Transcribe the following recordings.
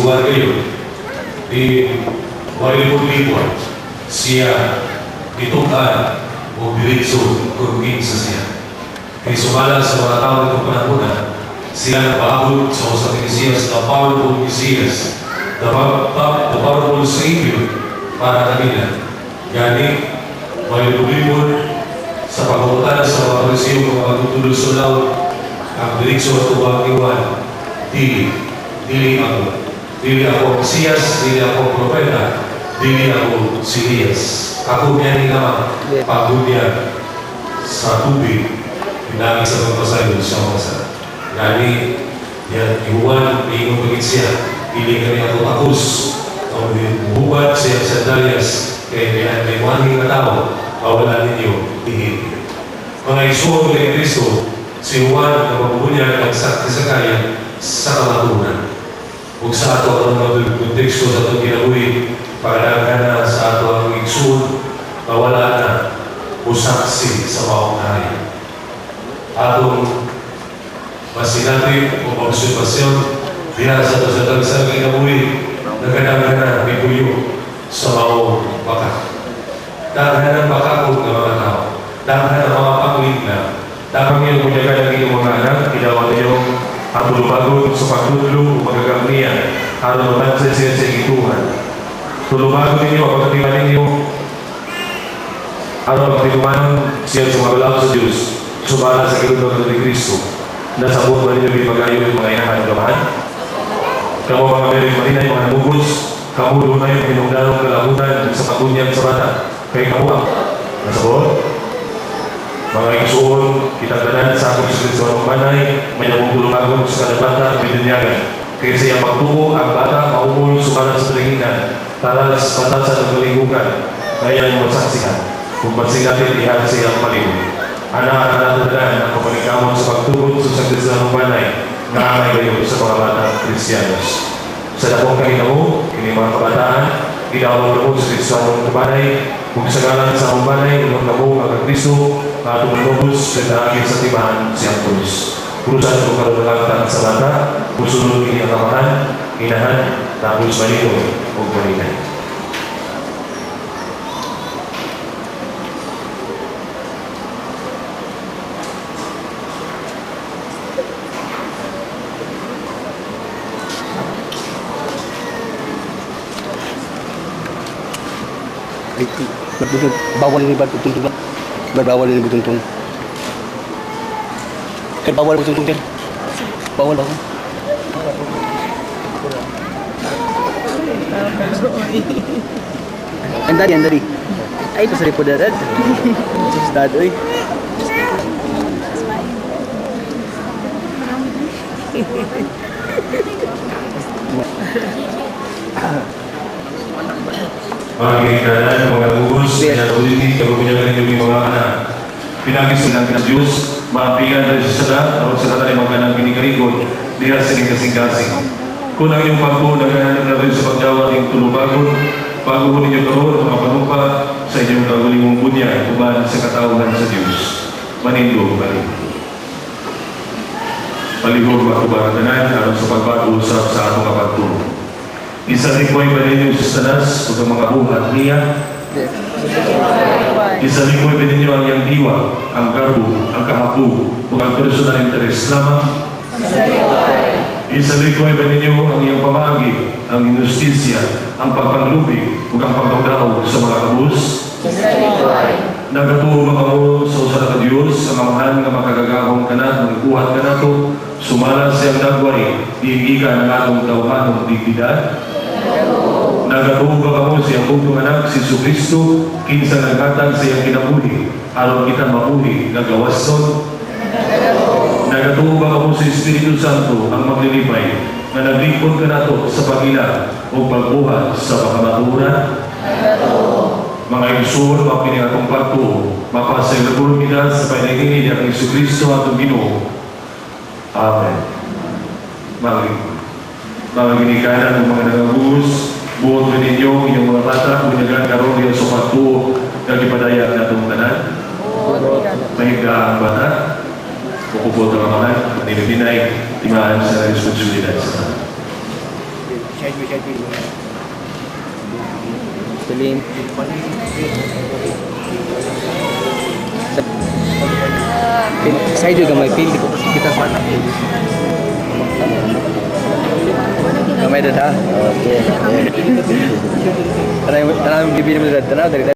siguan kayo di walipon-lipon siya itukan o diretso kurugin sa siya. Kaya sumala sa mga tao ng panahon siya napaabot sa usang Mesiyas, the powerful Mesiyas, the powerful Savior para kanila. Gani, walipon-lipon sa pagkakutan sa mga Pariseo ng mga tutulog sa laot ang diretso at ubang iwan. Dili ako Mesiyas, dili ako propeta, dili ako Siliyas. Ako niya ni naman pagod niya sa tubig, pinagin sa pagpasayo sa mga gani, yan, iwan, iingon pagit siya, dili kami ako takos, o bubuhat siya sa dalyas, kaya may maning na tao, pawalan ninyo, tingin. Mga isuwa ni Kristo, si Juan na mabubunya ang sakti-sakayan sa kamatunan. Kung sa ato ang mga konteksto sa itong kinabuhi, pagdaghan na sa ato ang igsoon, mawala na o saksi sa maong hari. Atong masinabi o observasyon, diha sa ito sa tagsang kinabuhi, nagkadaghan na may buyo sa maong baka. Daghan ng bakakog ng mga tao, daghan ng mga pangligna, daghan yung kunyagan ng inyong mga anak, ilawan niyong ang tulubagod sa pagtutulong o magagamniyan aron mabansa siya sa ituhan. Tulubagod ninyo ang pagkatiman ninyo aron magtigumanon siya sumagalaw sa Diyos sumala sa kilunod ni Kristo. Nasabot ba ninyo ipagayon mga inahan ng gamahan? Kamu mga meron marinay, mga nubos, kamu dunay yung pinungdanong kalabutan sa patunyag sa bata. Kaya kamu ang nasabot? Mga igsoon, kitagdanan sa akong Kristo ng banay, may nabong tulungagon sa kadabata, pinunyagan. Kaya siya magtuo, ang bata, maumul, sumalan sa palinginan, talas, patasan ng malinggugan, ngayon masaksikan. Kung pansin natin, ihan siya ang palingon. Anak-anak natin ang kapalikamon sa pagtugod sa Kristo ng banay, na amay kayo sa mga batang Kristiyanos. Sa dakong kahinamu, ini mga kabataan, ginawang mo sa Kristo ng banay, kung sa galang sa akong banay, ilong na mo ang Kristo, na tumulubos sa dahil sa tibahan siyang tulis. Purusan kung karunalagtan sa bata, pusunod ini ang kamahan, inahan, tapos malito o malinay. Bawal ini batu tuntung berbawal ini tuntung kan bawal tuntung kan bawal andari ay itu sari podarat start oi mga kinikanan, mga bubus, mga politik, kabukunyagan ng mga anak. Pinagis ng Diyos, maapigan na sa sada, at sa sada ay magkanang kinikarikot, diha sa kasing-kasing. Kung ang inyong pagpo, naghahanap na rin sa pagdawa ng tulubagon, bago ko ninyo karoon, mga panupa sa inyong kagulimong bunya, kuban sa katauhan sa Diyos. Manindog, palihog ba kubaratanan, aron sa pagbago-usap sa atong kapagtulong. Isa rin po ay paninyo sa sanas o sa mga buhat niya. Isa rin po ay paninyo ang iyang diwa, ang karbo, ang kahapo, o ang personal interest lamang. Isa rin po ay paninyo ang iyang pamagi, ang inustisya, ang pagpanglubig, o ang pagpagdaog sa mga kabus. Nagatuo mga mo sa usara ka Diyos, ang amahan nga makagagahong ka na, magbuhat ka na to, sumala siyang dagway, diigi ka ng atong tawhanong dignidad. Nagatuo ka mo siyang bugtong anak, si Kristo, kinsa naghatag sa iyang kinabuhi, aron kita mabuhi, nagawason. Nagatuo ka mo si Espiritu Santo, ang maglilipay, na naglipon ka na to sa pagila o pagbuhat sa pagkamaturan. Mga igsoon, mga pinigatong pagtuo, mapasayagul kita sa painagingin ng Kristo at Ginoo. Amen. Mga ginikanan ng mga nagagus, buong ninyo, inyong mga bata, bunyagan karoon niyo sa pagtuo ng ipadayag na itong tanan. Mahigda ang bata, kukupot ang amalan, nilibinay, timaan sa responsibilidad sa tanan. Piling. Side juga may pili ko kita sa Kamay dah dah. Okey. Tanam bibir mo dah tanam dari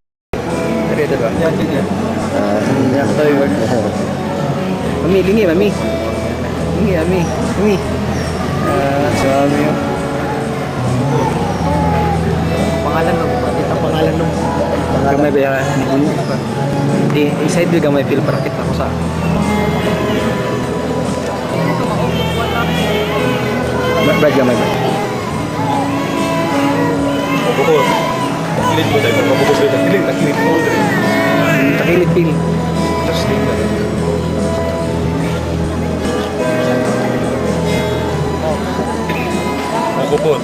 itu doang. Ya, ya. Ya, tahu ya. Mami, lingi mami. Lingi mami. Mami. Suami. Pangalan ng pangalan ng kamay ba yan? Side juga may feel para kita ko sa Brad gamay ba? Bukod. Kilit mo tayo. Mabukod tayo. Kilit mo tayo. Takilit pil. Just tingnan. Bukod.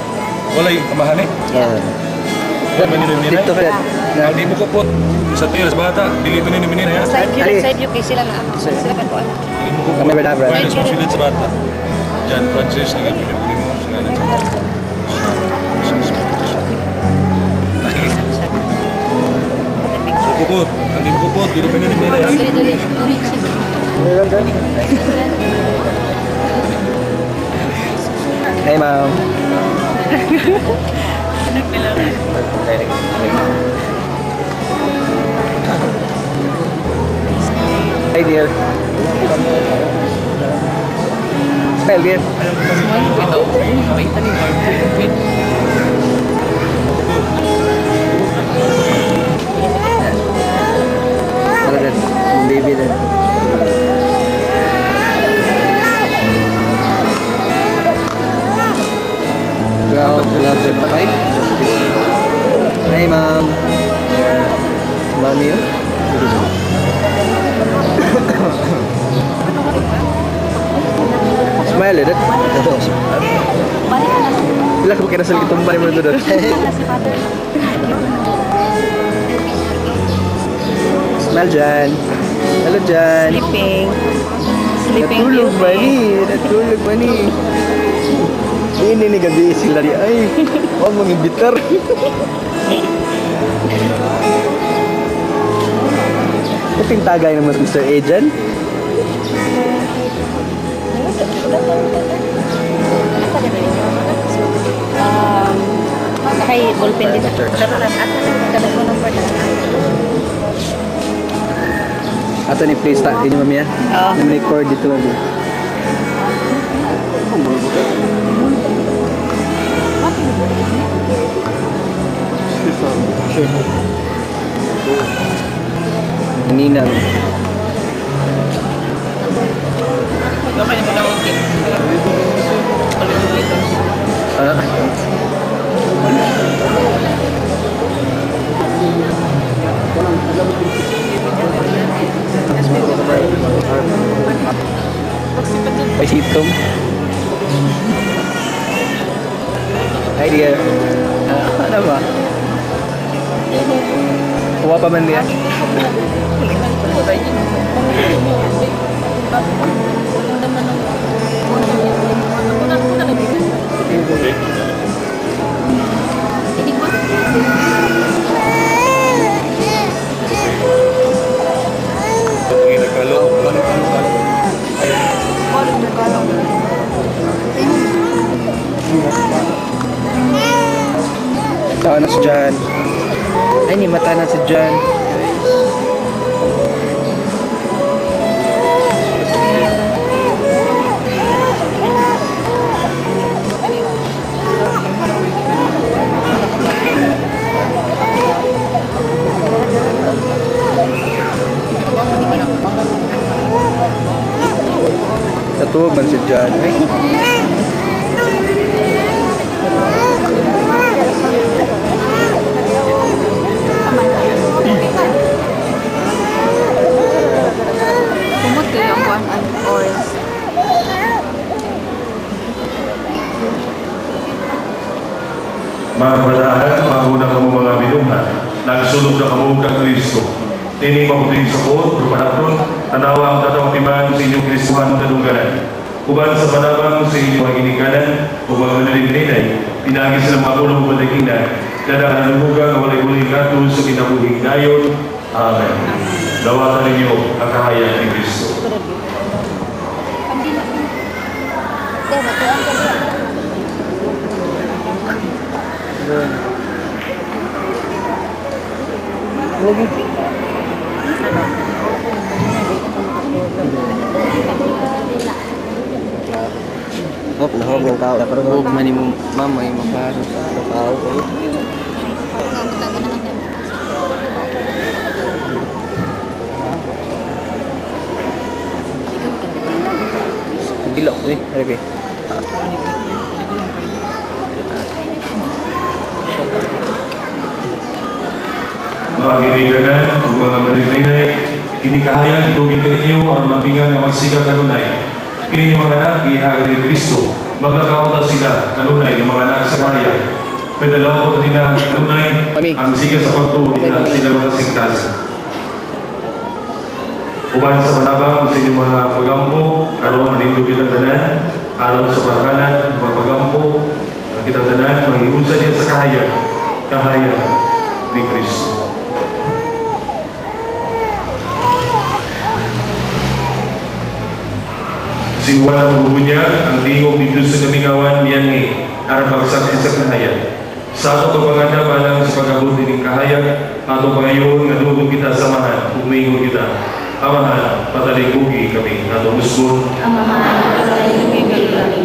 Wala yung kamahan eh. Dito ka. Hindi mo kupot. Sa tiras bata. Dili ito nini ya. Side view kay sila na sila kan ko. Hindi mo kupot. Kamay ba na, Brad? Kaya responsibility sa bata. Jan Francis na gano'n. Hindi mo sa ngalan sa bata. Kupot. Hindi mo kupot. Dili pa nini ya. Dali. Hey, ma'am. Hi, dear. Smile, dear. Ano din? Baby din. Hi, ma'am. Mami yun? Smile, eh. Ilang ka kinasal kitumban mo doon. Smile, Jan. Hello, Jan. Sleeping Natulog ba ni? Natulog ba ni? Ini nih gabi sila di ay. Wag mong imbitar. Kuting tagay naman Mr. Agent. Kay ballpen dito. Ato ni please ta inyo mamiya. Oo. Record dito lang. Ninang. May sitom. Hi dear. Ano ba? Kuha pa man niya. Tawa na si Jan. Ay, ni mata na si Jan. Natuwa man si Jan. Ay. Kumot ko yung one oils. Mga kapatahan, mauna ka mo mga binuhan, nagsulog na kamog ng Kristo. Tining mabuting sakot, rupanapon, tanawa ang tatawang timan sa inyong Kristuhan kadunggaran. Kuban sa panabang sa inyong inikanan, o mga nalibinay, Pinagi sila mga ulong balaginan, dadahan ng lugar na walay huling gato sa kinabuhing dayon. Amen. Dawatan ninyo ang kahayag ni Kristo. Lagi. Hop, nahog ng tao. Pero huwag man mo mama yung mapasok sa tao. Dilok ni, okay. Mga kaibiganan, kung mga marinay, kinikahayag, itugin ka ninyo ang mapingan na magsigang kanunay. Kini yung mga anak, ihagad ni Kristo. Magkakaunta sila, kanunay, yung mga anak sa kaya. Pedalaw ko nila kanunay, ang siga sa pagtuo nila, sila mga sigtas. Uban sa manabang, sa inyong mga pagampo, araw manindog kitang tanan, araw sa pagkanan, mga pagampo, ang kitang tanan, mag-iunsa niya sa kahayag ni Kristo. Siwalang bubunyag, ang tingog dito sa kamingawan niyan ni para magsaksi sa kahayag. Sa ato kapaganda balang sa pag-abot ng kahayag, ato pangayon nga dugo kita samahan, umingon kita. Amahan, patalikugi kami, ato musbon. Amahan, patalikugi kami.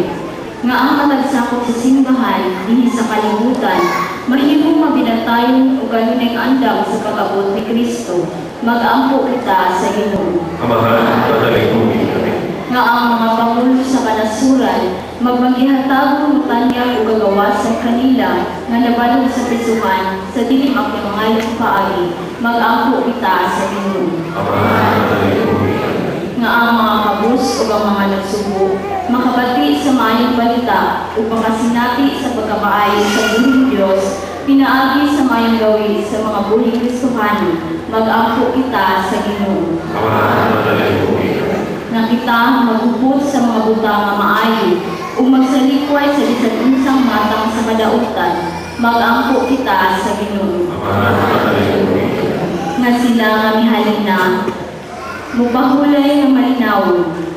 Nga ang matagsakop sa simbahan, dihi sa kalibutan, mahimong mabinatayon o ganunay andam sa pag-abot ni Kristo. Mag-ampo kita sa Ginoo. Amahan, patalikugi kami. Nga ang mga pangulo sa kanasuran, magmagihatago ng tanyag o gagawasan kanila nga nabalog sa prisuhan sa dilim ang pangalang paagi, mag-ampo kita sa Ginoo. Amahan, patalikugi kami. Nga ang mga kabus o ang mga nagsubo, makabati sa maayong balita o makasinati sa pagkabaayo sa buhing Diyos, pinaagi sa mayang gawi sa mga buhing Kristohano, mag-ampo kita sa Ginoo. Amahan, patalikugi kami. Na kita magupot sa mga butang nga maayo o magsalikway sa bisan unsang matang sa kadautan, mag-ampo kita sa Ginoo. Amahan, patalikugi kami. Nga sila nga mihalin na, mupahulay nga malinaw,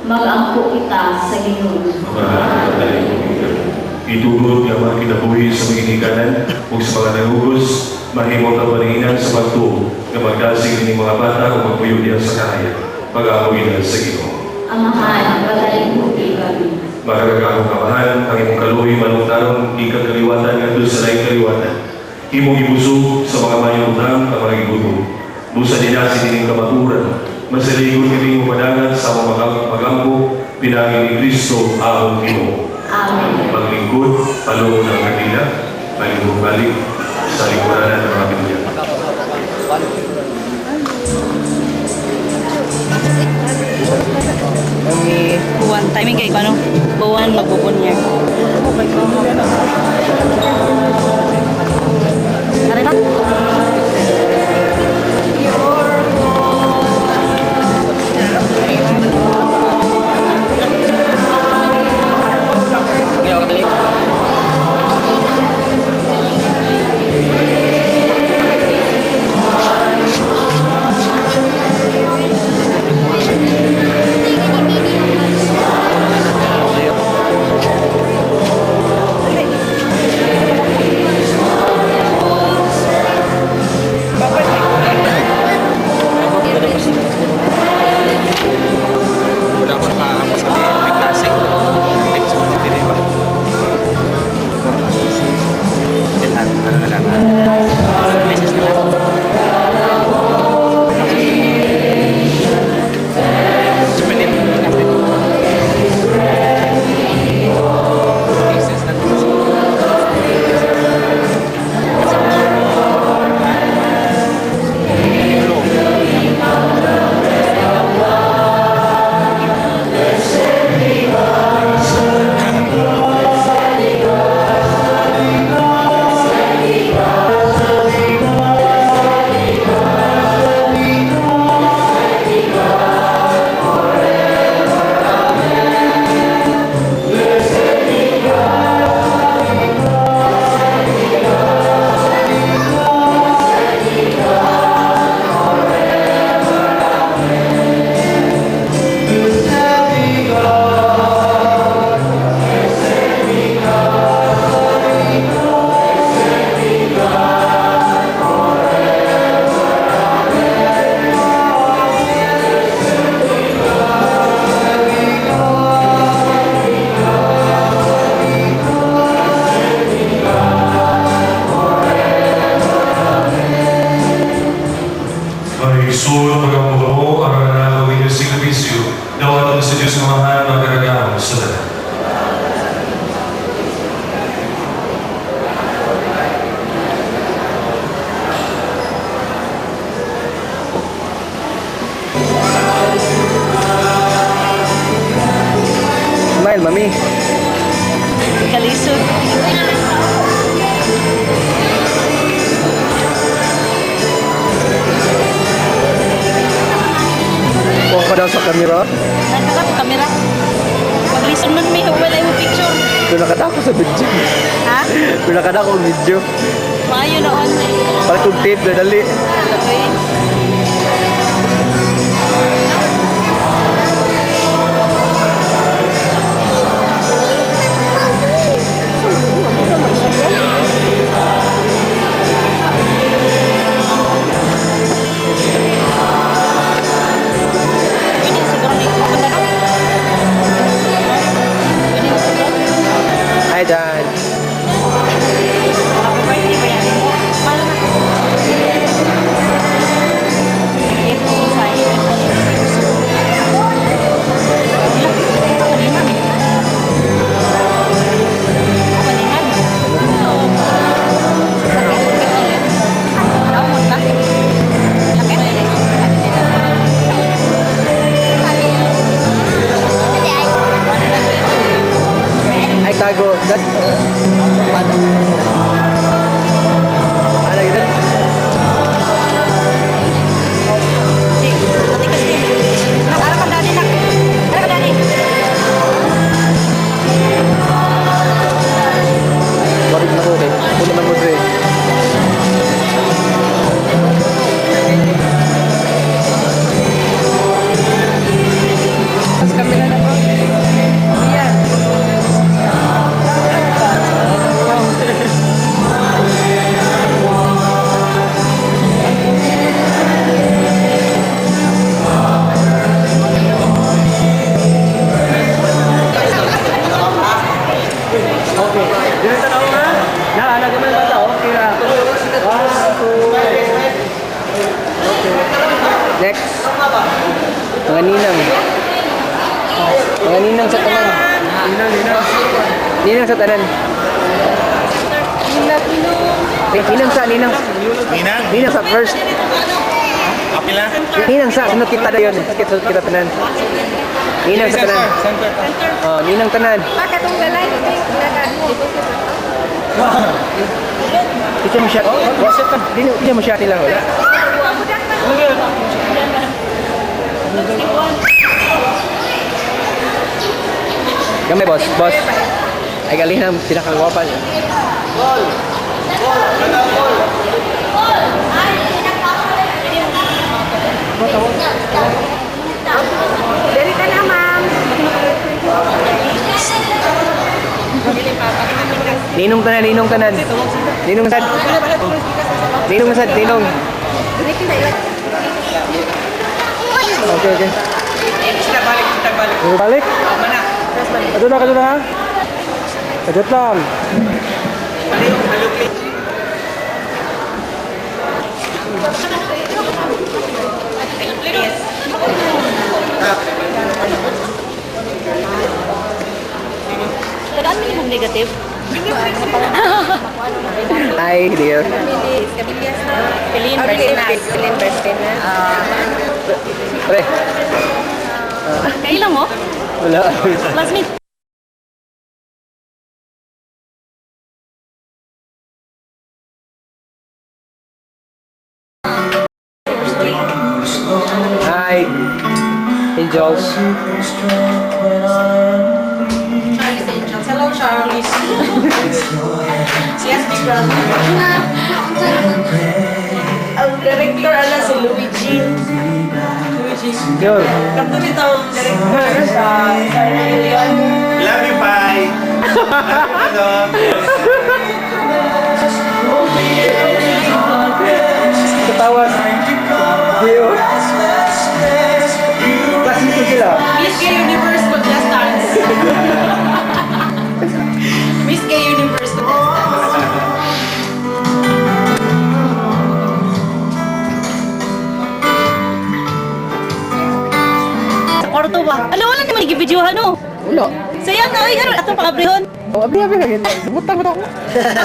mag-ampo kita sa Ginoo. Amahan, patalikugi kami. Itulog nga mga kinabuhi sa mga inikanan o sa mga nangugos, mahimong kapalinginan sa pagtuo na magdasig ng mga bata o magpuyo niya sa kahayag. Mag-apoy na sa Ginoo. Amahan, patalikugi kami. Magagakong kamahan, ang imong kaluhi manungtarong ikang kaliwatan nga doon sa laing kaliwatan. Imong ibusog sa mga mayong utang ang mga igutom. Busa dinasi dining kamaturan. Masaligon kini madagan sa mga magampo, pinangin ni Kristo ang Ginoo. Amen. Maglingkod, palong ng kanila, balik sa lingkuranan ng pamilya. Kami Buwan, timing kayo ano? Buwan, magbubunyag. Narita? samahan magandang sulat. Smile, mami. Kalisod. Huwag pa daw sa kamera. Nagkakap kamera. Pag-listen man may wala yung picture. Doon nakatako sa video. Ha? Doon nakatako sa video. Maayo noon. Para kung tape na dali. Okay. Hi, Dad. Ay, tago. Dad. Ano yun? Barit na ko, okay. Puno man mo, Dre. Mas kamera na po. Ayan. Okay. Dito na ako na. Naalala man ba ito? Okay na. Okay. Next. Mga ninang. Mga ninang sa tanan. Ninang sa tanan. Ninang sa, ninang. Ninang? Ninang sa first. Okay lang? Ninang sa, sunod kita na yun. Kita tanan. Ninang sa tanan. Oh, ninang tanan. Kita mo shot. Hindi mo shot nila. Wala. Gamay, boss. Boss. Ay, galing na. Pinakagwapan. Dari ka na, ma'am. Ninong tanan, ninong tanan. Ninong sad. Ninong sad, ninong. Okay, okay. Balik. Kadto na ha. Kadto lang. Tagaan minimum negative. Hi, dear. Pilin Bertenas. Pre. Kailan mo? Wala. Classmate. Hi. Angels. Hello, Charlie. Yes, big brother. Ang director ala si Luigi. Yun. Kato nito ang director sa Leon. Love you, bye! Ano? Katawas. Dio. Classmate ko sila. Miss Gay Universe but last dance. Miss Gay Universe but last dance. Sa kwarto ba? Alam, wala naman nag-videohan no? Ulo. Sayang na, oy, gano'n. Atong pang-abrihon. Oh, abi lagi. Butang mo ako.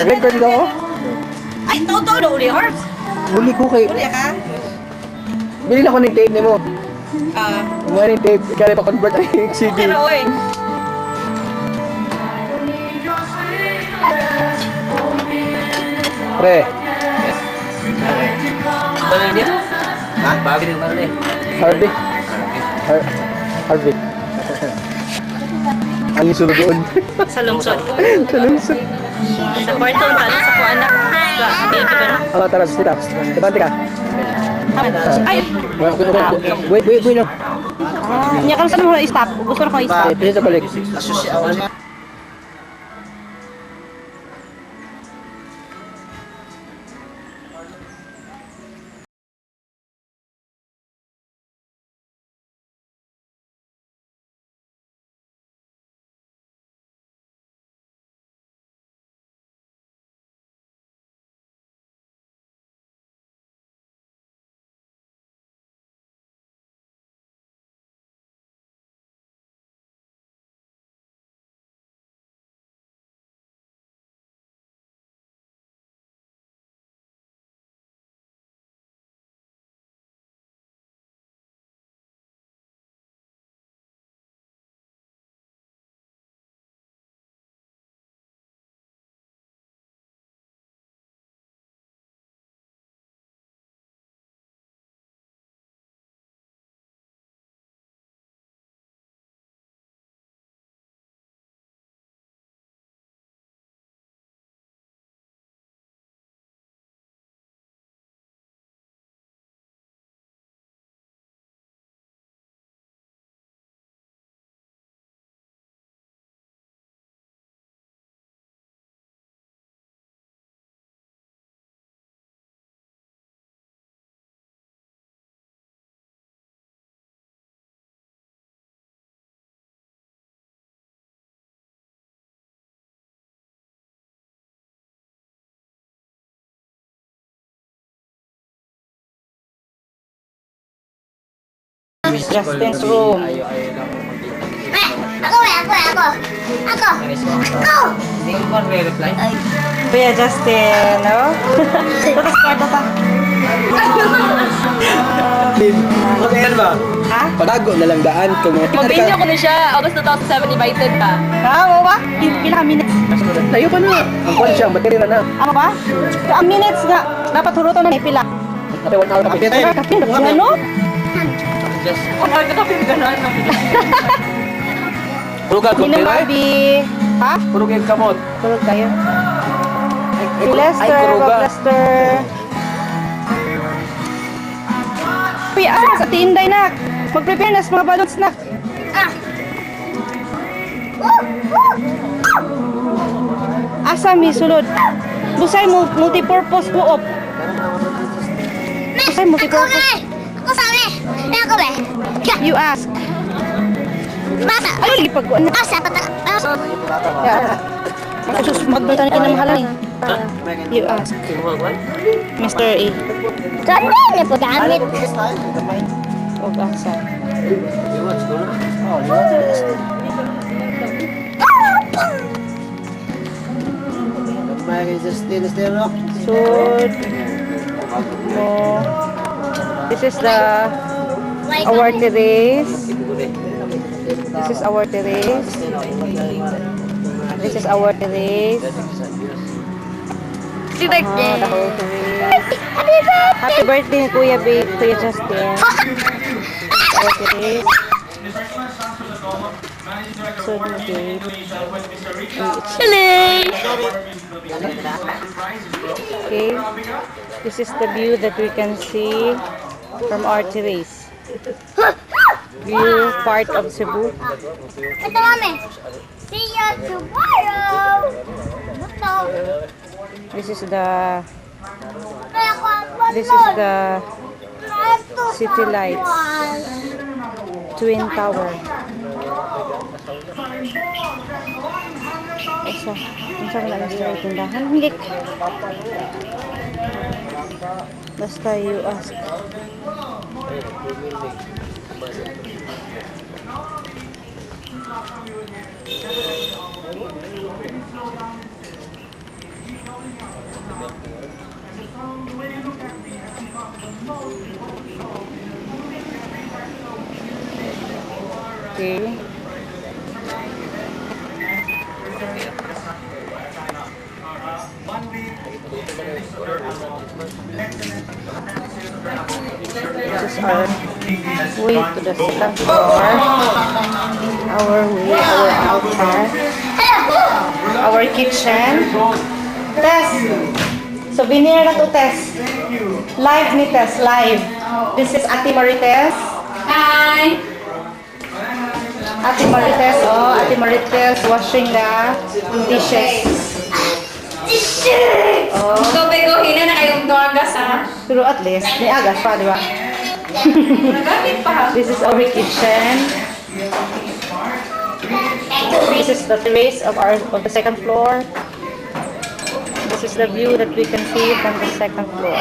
Record ko. Ay, tao-tao na uli, Horse. Huli ko kay. Uli ka? Bili na ko ng tape nimo. Ah, Mga ng tape, kaya pa convert ang CD. pero oy. Pre, Ano dia? Ha? Bagay din pala eh. Harvey. Harvey. Ang isulod doon. Sa lungsod. Sa lungsod. Sa kwarto, tanong sa kuha anak. Sa baby ba na? Oh, tara, sit up. Depante ka. Ay, Wait, no. niya kang saan mo i-stop. Gusto na ko i-stop. Pili sa balik. Justin's room. Ako. Hindi ko may reply. Kuya Justin, no? Tapos kwarto pa. Ano ba? Ha? Patago na lang daan kung mga Mag-video ko na siya. August 2007, invited ka. Ha? Mo ba? Pila ka minutes? Tayo pa na. Ang kwan siya, battery na na. Ano ba? Ang minutes nga. Dapat hurutan na may pila. Ate, 1 hour na kapit. Kapin, ano? Kung nagkakapin gano'n. Puro ka, Ninang kumpira. Barbie. Ha? Puro kayo kamot. Tulog tayo. Si Lester, kuruga. Bob Lester. Uy, sa tinday na. Mag-prepare na sa mga balon snack. Asa mi sulod. Busay mo multi-purpose co-op. Busay multi-purpose. Ako sabi. Ako ba? You ask. Basa. Ano lagi pagkuan? Basa. Makusus magbantan ka na mahalan eh. You ask. Mr. A. Saan na po gamit? O asa. Sud. Mo. This is the our terrace. This is our terrace. This is our terrace. Happy birthday. The whole terrace. Happy birthday. Happy birthday, Kuya Babe, Kuya Justin. Our terrace. So, okay. Okay. This is the view that we can see from our terrace. View part of Cebu. Ito mami. See you tomorrow. Ito. This is the city lights. Twin Tower. Isa ko na lang sa tindahan. Hindi. Basta you ask. Okay. This is our way to the second floor. Our way, our altar. Our kitchen. Tess! Souvenir na to, Tess. Live ni Tess, live. This is Ate Marites. Hi! Ate Marites, oh, Ate Marites washing the dishes. Oh, So, Bego, hina na kayong doagas, ha? pero at least, may agas pa, di ba? Nagamit pa. This is our kitchen. This is the terrace of the second floor. This is the view that we can see from the second floor.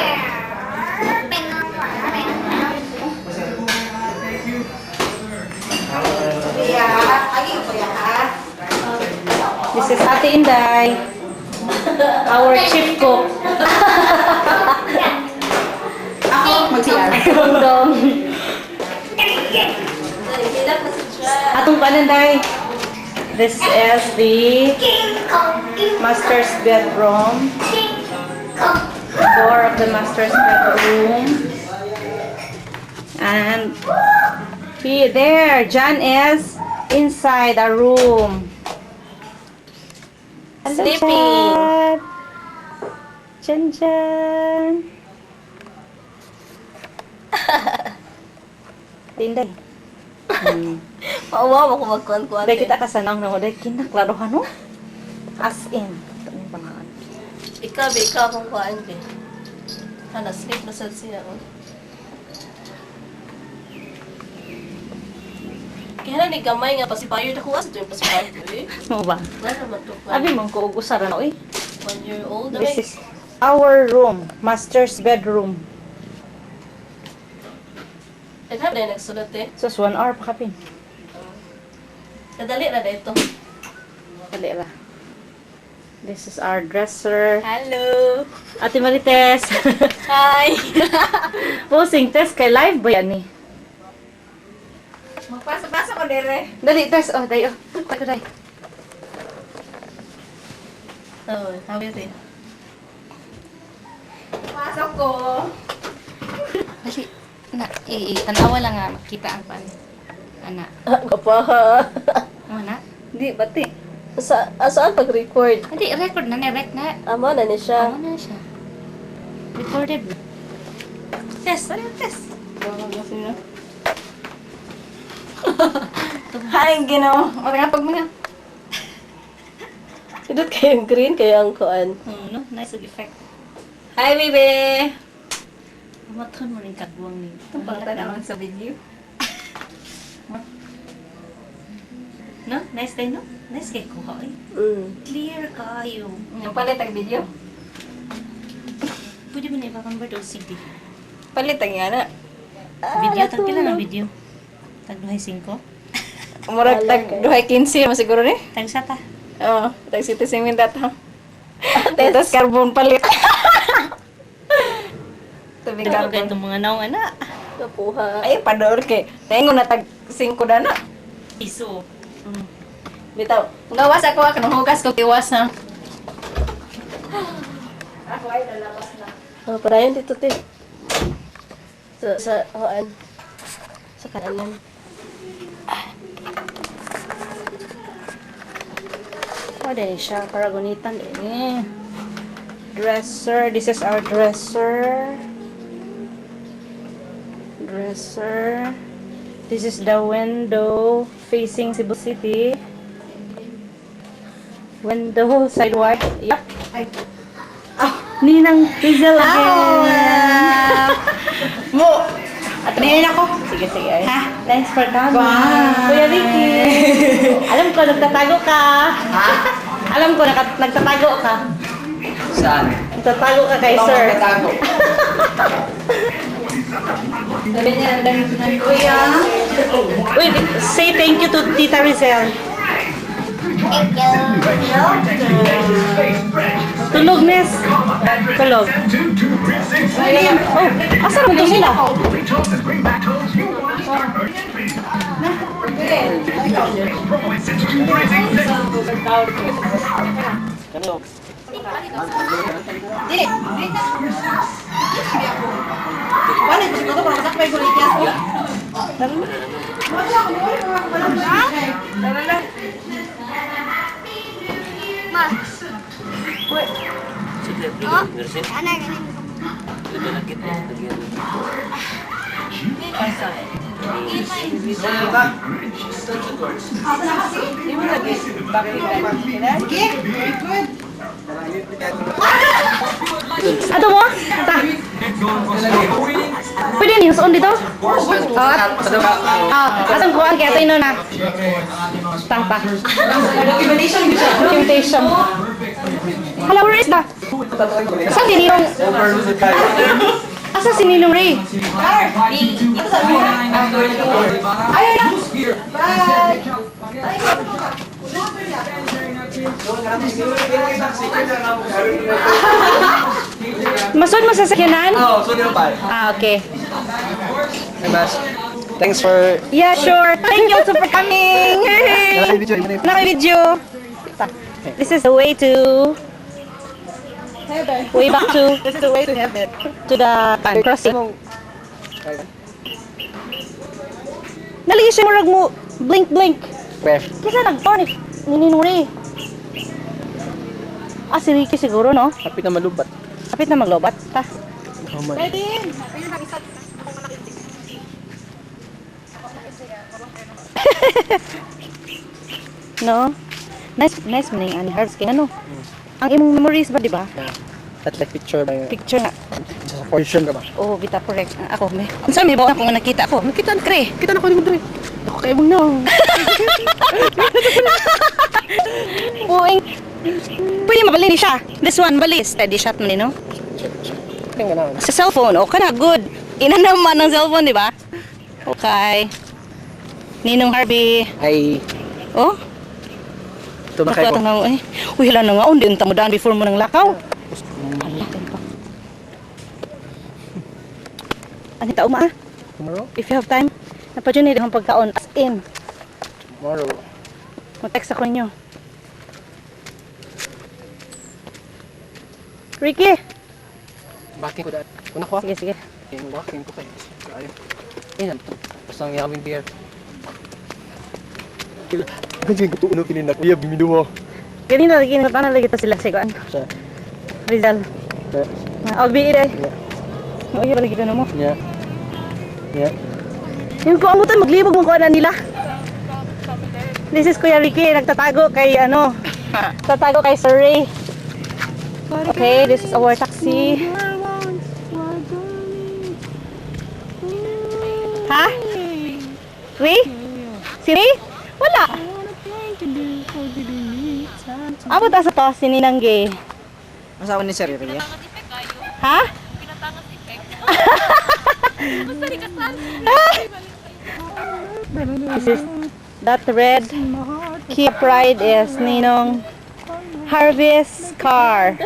This is Ate Inday, our chief cook. Ako, mag-CR. Dong. Atong pananday. This is the master's bedroom. Door of the master's bedroom. And there, John is inside a room. Hello, Sleeping. Jan. Jan. Tinday. Maawa ako magkuhan-kuhan. Dahil kita kasanang na mo, dahil kinaklarohan no? As in. Ito na yung pangalan. Ikaw akong kuhan, be. Hana, sleep na sa siya, oh. Kaya na ni gamay nga pacifier na kuha sa ito yung pacifier, eh. Mo ba? Wala naman to. Abi mong kuugusaran na, oy. 1 year old, This is our room. Master's bedroom. Naghan na yung nagsulat, eh. So, 1 hour pa kapin. Nadali na ito. Dali ra. This is our dresser. Hello! Ate Marites. Hi! Posing test kay live ba yan eh? Magpasa-pasa ko, Dere. Dali, test. Oh, dayo. Tago, day. Oh, how is it? Pasok ko. Kasi, tanawa lang nga, makita ang pan. Ana. Kapaha. Ano na? Di, bati. Saan pag-record? Hindi, record na, direct na. Amo na ni siya. Ano na siya? Recorded na. Test. Ano yung test? Hi, ginawa. O, nga pag mga. Sidot kayong green, kaya ang kuan. No? Nice effect. Hi, baby! Maton mo rin kagwang ni. Ito pang tanawang sa video. No? Nice day, no? Nice kay kuha eh. Clear kayo. Yung palit ang video. Pwede mo na ipakonvert o CD. Palit ang yana. Video, tag pila ng video? Tag 2.5? Murag tag 2.15 mo siguro ni. Tag sata? Oo, tag city singin data. Tapos carbon palit. Tabi Ito kayo carbon. itong mga naong anak. Napuha. Ay, padol kay. Tengo na tag 5 dana. Iso. Bitaw. Gawas ako, kanang hugas ko tiwas ha. Ako ay lalabas na. Oh, parayan dito tin. Sa hoan. Sa kanan. Pwede ni siya para gunitan din eh. Dresser. This is our dresser. Dresser. This is the window facing Cebu City. Window sidewalk. Yup. Ninang Hazel again. Mo. At niyan ako. Sige, sige. Ay. Thanks for coming. Kuya Vicky. Alam ko, nagtatago ka. Alam ko, nagtatago ka. Saan? Nagtatago ka kay Ikaw sir. magtatago. Uy, say thank you to Tita Rizel. Thank you. Tulog, Nes. Tulog. Oh, asa naman to sila? Ma. Oh, anak. Ato mo? Ta. Pwede niyo on dito? Asang kuhaan kaya tayo na. Ta. Documentation. Hala, where is that? Saan si Ninong? Asa si Ninong Ray? Ayun na! Masod mo sa sakyanan? Oo, so di ba? Okay. Hey, Mas. Thanks for... Yeah, sure. Thank you also for coming. Hey! Naka-video. This is the way to... Way back to... This is the way to heaven. To the crossing. Naligi siya murag mo. Blink, blink. Where? Kaya nag-on eh. Nininuri. Si Ricky siguro, no? Kapit na malubat. Kapit na maglobat. Ta. No? Nice mo na yung herbs. Kaya ano? Ang imong memories ba, di ba? Yeah. That's like picture ba yun? Picture nga. Sa portion ka ba? Oo, kita correct. Ako, may... Saan may bawa ako nga nakita ako? Nakita na, kre. Kita na ko ni ako kayo mong no. Puing. Pwede mabalin siya. This one, bali. Steady shot mo ni, no? Tingnan na. Sa cellphone, okay na, good. Ina naman ng cellphone, di ba? Okay. Ninong Harvey. Ay, Oh? tumakay ko. Ay. Uy, hala na nga. Hindi yung tamudaan before mo ng lakaw. Hala, pa. Ano tao ma? Tomorrow? If you have time, napadyan nila akong pagkaon. As in. Tomorrow. Mag-text ako ninyo. Ricky! Baking ko dahil. Una ko Sige, sige. yung baking ko kayo. Ayun. Ayun. Basta ang yawing beer. Kasi ko tuuno kinin na kuya bimido mo. Ganina lagi na tanah lagi ta sila siguan. Sa. Rizal. I'll be there. Yeah. Oh, iya lagi na mo. Yeah. Yeah. Yung ko amutan maglibog mo ko na nila. This is Kuya Ricky nagtatago kay ano. Tatago kay Sir Ray. Okay, this is our taxi. Ha? Ray? Si Ray? Wala. Amo ta sa to si Ninang Gay. Masawa ni Sir Ria. Ha? This is that red Kia Pride is Ninong Harvey's car.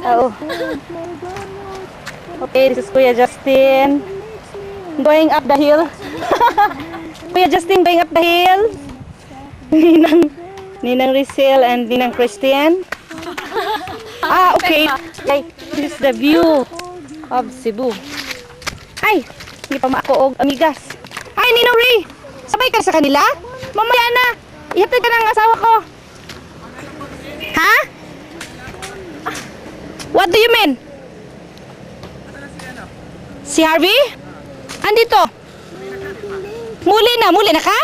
Oh. Okay, this is Kuya Justin going up the hill. Kuya Justin going up the hill. Ninang Rizel and Ninang Christian. Okay. Okay. This is the view of Cebu. Ay, hindi pa maako og amigas. Ay, Ninong Ray, sabay ka sa kanila? Mamaya na. Ihatid ka ng asawa ko. Ha? What do you mean? Si Harvey? Andito. Muli na ka?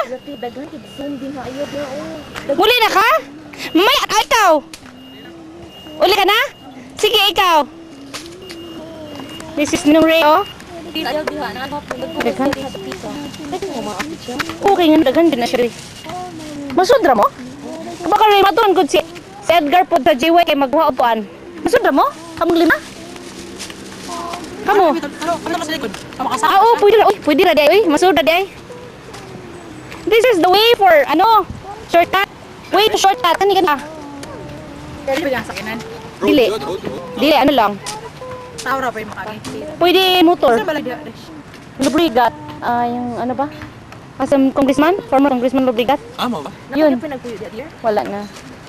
Muli na ka? Mamaya ka, ikaw. Uli ka na? Sige, ikaw. This is Ninong Ray, oh. Daghan. Okay nga, daghan din na siya, Ray. Masudra mo? Baka Ray, matuan ko si Edgar po sa JY kay maghuha upuan. Masudra mo? Kamong lima? Kamu? Ano sa likod? Kamu ka Ah, oh, pwede ra. Uy, pwede ra di ay. Masud ra di ay. This is the way for ano? Shortcut. Way to shortcut. Ani ka na. Pwede ba yung sakinan? Dili. Dili, ano lang. Taura pa yung makami. Pwede motor. Saan ba lang dyan? Lubrigat. Ah, yung ano ba? Asam congressman? Former congressman Lubrigat? Amo ba? Yun. Pinagpuyo dyan? Wala na.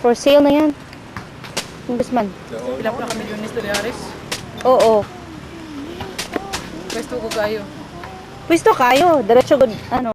For sale na yan. Congressman. Ilang po na kami yung Nestoriaris. Oo. Pwesto ko kayo. Pwisto kayo. Diretso good. Ano?